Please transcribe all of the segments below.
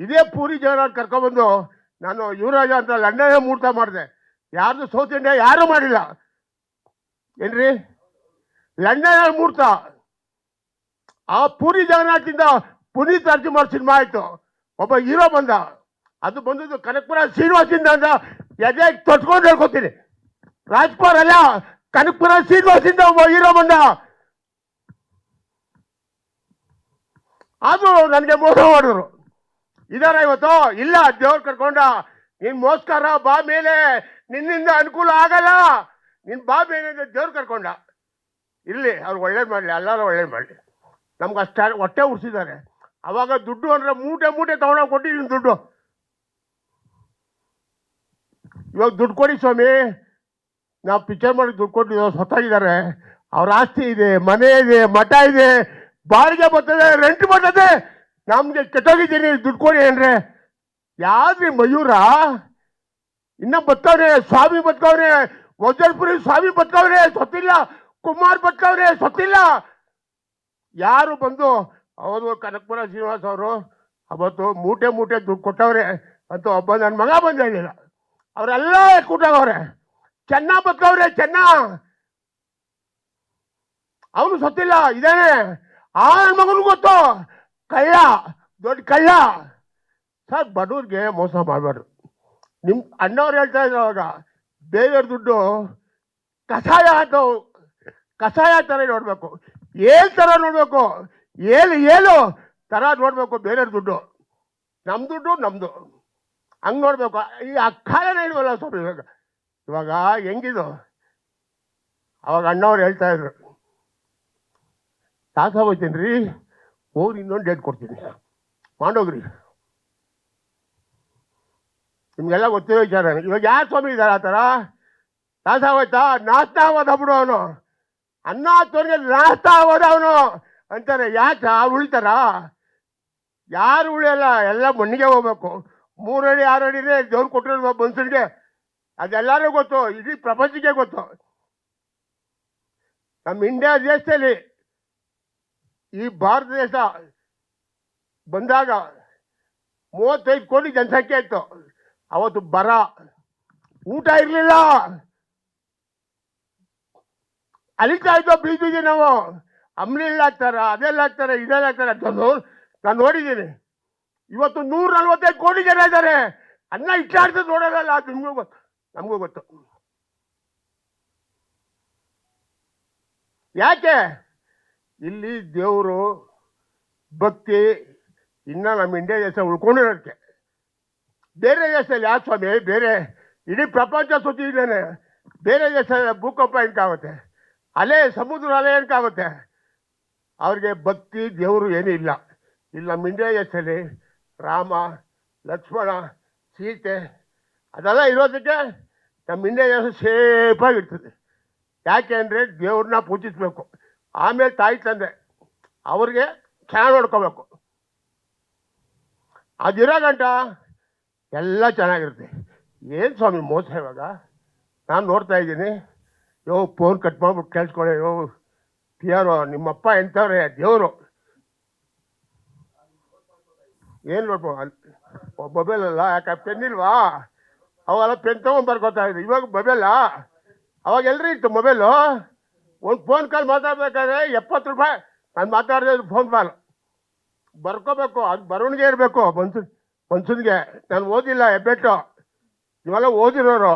ಇದೇ ಪೂರಿ ಜಗನ್ನಾಥ್ ಕರ್ಕೊಬಂದು ನಾನು ಯುವರಾಜ ಅಂತ ಲಂಡನ್ ಮುಹೂರ್ತ ಮಾಡಿದೆ. ಯಾರ್ದು ಸೌತ್ ಇಂಡಿಯಾ ಯಾರೂ ಮಾಡಿಲ್ಲ ಏನ್ರಿ, ಲಂಡನ್ ಮುಹೂರ್ತ. ಆ ಪೂರಿ ಜಗನ್ನಾಥಿಂದ ಪುನೀತ್ ರಾಜ್ಕುಮಾರ್ ಸಿನಿಮಾ ಆಯ್ತು, ಒಬ್ಬ ಹೀರೋ ಬಂದ. ಅದು ಬಂದದ್ದು ಕನಕಪುರ ಶ್ರೀನಿವಾಸಿಂದ ಅಂತ ಎದೆ ತೊಟ್ಕೊಂಡು ಹೇಳ್ಕೊತೀನಿ. ರಾಜ್ಕುಮಾರ್ ಅಲ್ಲ, ಕನಕಪುರ ಶ್ರೀನಿವಾಸಿಂದ ಒಬ್ಬ ಹೀರೋ ಬಂದ. ಅದು ನನಗೆ ಮೋಸ ಮಾಡಿದ್ರು. ಇದಾರ ಇವತ್ತು? ಇಲ್ಲ, ದೇವ್ರು ಕರ್ಕೊಂಡ. ನೀನ್ ಮೋಸ್ಕರ ಬಾ ಮೇಲೆ, ನಿನ್ನಿಂದ ಅನುಕೂಲ ಆಗಲ್ಲ, ನೀನ್ ಬಾ ಮೇಲೆ ದೇವ್ರು ಕರ್ಕೊಂಡ. ಇರ್ಲಿ, ಅವ್ರು ಒಳ್ಳೇದು ಮಾಡಲಿ, ಎಲ್ಲರೂ ಒಳ್ಳೇದು ಮಾಡಲಿ. ನಮ್ಗೆ ಅಷ್ಟ ಹೊಟ್ಟೆ ಉಡ್ಸಿದ್ದಾರೆ. ಅವಾಗ ದುಡ್ಡು ಅಂದ್ರೆ ಮೂಟೆ ಮೂಟೆ ತಗೊಂಡೋಗಿ ಕೊಟ್ಟಿದ್ದೀನಿ ದುಡ್ಡು. ಇವಾಗ ದುಡ್ಡು ಕೊಡಿ ಸ್ವಾಮಿ, ನಾವು ಪಿಕ್ಚರ್ ಮಾಡಿ ದುಡ್ಡು ಕೊಟ್ಟಿದ್ದೀವಿ, ಸತ್ತಾಗಿದ್ದಾರೆ. ಅವ್ರ ಆಸ್ತಿ ಇದೆ, ಮನೆ ಇದೆ, ಮಠ ಇದೆ, ಬಾಡಿಗೆ ಬರ್ತದೆ, ರೆಂಟ್ ಬರ್ತದೆ. ನಮ್ಗೆ ಕೆಟ್ಟೋಗಿದ್ದೀನಿ, ದುಡ್ಡು ಕೊಡಿ ಅಂದ್ರೆ ಯಾವ್ದ್ರಿ ಮಯೂರ? ಇನ್ನ ಬತ್ತವ್ರೆ, ಸ್ವಾಮಿ ಬತ್ಕವ್ರೆ, ವಜ್ರಪುರಿ ಸ್ವಾಮಿ ಬತ್ಕವ್ರೆ, ಸೊತ್ತಿಲ್ಲ. ಕುಮಾರ್ ಬತ್ಕವ್ರೆ, ಸೊತ್ತಿಲ್ಲ. ಯಾರು ಬಂದು ಅವರು ಕನಕಪುರ ಶ್ರೀನಿವಾಸ್ ಅವರು ಅವತ್ತು ಮೂಟೆ ಮೂಟೆ ದುಡ್ಡು ಕೊಟ್ಟವ್ರೆ ಅಂತ ಒಬ್ಬ ನನ್ನ ಮಗ ಬಂದಿಲ್ಲ. ಅವರೆಲ್ಲ ಕೂಟಾಗವ್ರೆ. ಚೆನ್ನ ಬತ್ಕವ್ರೆ, ಚೆನ್ನ, ಅವನು ಸೊತ್ತಿಲ್ಲ, ಇದಾನೆ. ಆ ನನ್ನ ಮಗನು ಗೊತ್ತು, ಕಳ್ಳ, ದೊಡ್ಡ ಕಳ್ಳ. ಸರ್, ಬಡವ್ರಿಗೆ ಮೋಸ ಮಾಡಬಾರ್ದು. ನಿಮ್ಮ ಅಣ್ಣವ್ರು ಹೇಳ್ತಾ ಇದ್ರು ಅವಾಗ, ಬೇರೆಯವ್ರ ದುಡ್ಡು ಕಷಾಯ ಅಂತ, ಕಷಾಯ ಥರ ನೋಡಬೇಕು, ಏಳು ಥರ ನೋಡಬೇಕು, ಏಳು ಥರ ನೋಡಬೇಕು ಬೇರೆಯವ್ರ ದುಡ್ಡು. ನಮ್ಮ ದುಡ್ಡು ನಮ್ಮದು, ಹಂಗೆ ನೋಡಬೇಕು. ಈ ಅಕ್ಕಾಲನೇ ಇಲ್ವಲ್ಲ ಸ್ವಾಮಿ ಇವಾಗ ಹೆಂಗಿದು? ಅವಾಗ ಅಣ್ಣವ್ರು ಹೇಳ್ತಾ ಇದ್ರು, ತಾಸ ಹೋಗ್ತೀನಿ ರೀ, ಹೋಗಿ ಇನ್ನೊಂದು ಡೇಟ್ ಕೊಡ್ತೀನಿ, ಮಾಡೋಗ್ರಿ. ನಿಮ್ಗೆಲ್ಲ ಗೊತ್ತಿರೋ ವಿಚಾರ. ಇವಾಗ ಯಾರು ಸ್ವಾಮಿ ಇದ್ದಾರೆ ಆ ಥರ? ತಾಸ ಹೋಯ್ತಾ, ನಾಸ್ತಾ ಹೋದ ಬಿಡು ಅವನು, ಅನ್ನ ಹತ್ತೋರಿಗೆ ನಾಸ್ತಾ ಹೋದ ಅವನು ಅಂತಾರೆ. ಯಾಕೆ ಅವ್ರು ಉಳಿತಾರ? ಯಾರು ಉಳಿಯಲ್ಲ, ಎಲ್ಲ ಮಣ್ಣಿಗೆ ಹೋಗ್ಬೇಕು. 3 ಅಡಿ 6 ಅಡಿನೇ ದೇವ್ರು ಕೊಟ್ಟಿರೋ ಮನುಷ್ಯನಿಗೆ, ಅದೆಲ್ಲರೂ ಗೊತ್ತು, ಇಡೀ ಪ್ರಪಂಚಕ್ಕೆ ಗೊತ್ತು. ನಮ್ಮ ಇಂಡಿಯಾ ದೇಶದಲ್ಲಿ, ಈ ಭಾರತ ದೇಶ ಬಂದಾಗ 35 ಕೋಟಿ ಜನಸಂಖ್ಯೆ ಇತ್ತು. ಅವತ್ತು ಬರ, ಊಟ ಇರಲಿಲ್ಲ, ಅಲಿತಾ ಇದ್ದೋ ಬೀದಿಗೆ ನಾವು. ಅಂಬ್ಲಿಲ್ಲ ಹಾಕ್ತಾರ, ಅದೆಲ್ಲ ಹಾಕ್ತಾರೆ, ಇದೆಲ್ಲ ಹಾಕ್ತಾರೆ ಅಂತ ನಾನು ನೋಡಿದ್ದೀನಿ. ಇವತ್ತು 145 ಕೋಟಿ ಜನ ಇದ್ದಾರೆ. ಅನ್ನ ಇಟ್ಟಾಡ್ತದೆ ನೋಡೋದಲ್ಲ, ಅದು ನಿಮಗೂ ಗೊತ್ತು, ನಮಗೂ ಗೊತ್ತು. ಯಾಕೆ? ಇಲ್ಲಿ ದೇವರು ಭಕ್ತಿ ಇನ್ನ ನಮ್ಮ ಇಂಡಿಯಾ ದೇಶ ಉಳ್ಕೊಂಡಿರೋದಕ್ಕೆ. ಬೇರೆ ದೇಶದಲ್ಲಿ ಯಾವ ಸ್ವಾಮಿ, ಬೇರೆ ಇಡೀ ಪ್ರಪಂಚ ಸುತ್ತಿದ್ದೇನೆ. ಬೇರೆ ದೇಶದಲ್ಲಿ ಭೂಕಂಪ ಏನಕ್ಕಾಗುತ್ತೆ, ಅಲೆ ಸಮುದ್ರ ಅಲೆ ಏನಕ್ಕಾಗುತ್ತೆ? ಅವ್ರಿಗೆ ಭಕ್ತಿ ದೇವರು ಏನೂ ಇಲ್ಲ. ಇಲ್ಲಿ ನಮ್ಮ ಇಂಡಿಯಾ ದೇಶದಲ್ಲಿ ರಾಮ, ಲಕ್ಷ್ಮಣ, ಸೀತೆ ಅದೆಲ್ಲ ಇರೋದಕ್ಕೆ ನಮ್ಮ ಇಂಡಿಯಾ ದೇಶ ಸೇಫಾಗಿರ್ತದೆ. ಯಾಕೆ ಅಂದರೆ ದೇವ್ರನ್ನ ಪೂಜಿಸ್ಬೇಕು, ಆಮೇಲೆ ತಾಯಿ ತಂದೆ ಅವ್ರಿಗೆ ಚೆನ್ನಾಗಿ ನೋಡ್ಕೋಬೇಕು. ಅದಿರೋ ಗಂಟ ಎಲ್ಲ ಚೆನ್ನಾಗಿರುತ್ತೆ. ಏನು ಸ್ವಾಮಿ ಮೋಸ ಇವಾಗ? ನಾನು ನೋಡ್ತಾ ಇದ್ದೀನಿ. ಫೋನ್ ಕಟ್ ಮಾಡ್ಬಿಟ್ಟು ಕೇಳಿಸ್ಕೊಳ್ಳಿ. ಯಾರು ನಿಮ್ಮಪ್ಪ ಎಂಥವ್ರೆ ದೇವರು? ಏನು ನೋಡ್ಬೋದು ಮೊಬೈಲ್ ಅಲ್ಲ, ಯಾಕೆ ಪೆನ್ ಇಲ್ವಾ? ಅವಾಗೆಲ್ಲ ಪೆನ್ ತೊಗೊಂಡು ಬರ್ಕೋತಾ ಇದ್ರು, ಇವಾಗ ಮೊಬೈಲಾ? ಅವಾಗ ಎಲ್ರಿ ಇತ್ತು ಮೊಬೈಲು. ಒಂದು ಫೋನ್ ಕಾಲ್ ಮಾತಾಡ್ಬೇಕಾದ್ರೆ 70 ರೂಪಾಯಿ. ನಾನು ಮಾತಾಡಿದ್ರೆ ಫೋನ್ ಕಾಲ್ ಬರ್ಕೋಬೇಕು, ಅದು ಬರವಣಿಗೆ ಇರಬೇಕು ಮನ್ಸೂನ್ಗೆ. ನಾನು ಓದಿಲ್ಲ, ಹೆಬ್ಬೆಟ್ಟು. ಇವೆಲ್ಲ ಓದಿರೋರು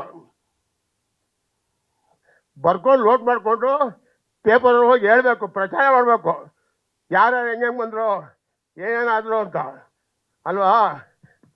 ಬರ್ಕೊಂಡು ಲೋಡ್ ಮಾಡಿಕೊಂಡು ಪೇಪರ್ ಹೋಗಿ ಹೇಳ್ಬೇಕು, ಪ್ರಚಾರ ಮಾಡಬೇಕು, ಯಾರು ಹೆಂಗೆ ಬಂದರು, ಏನೇನಾದರು ಅಂತ ಅಲ್ವಾ?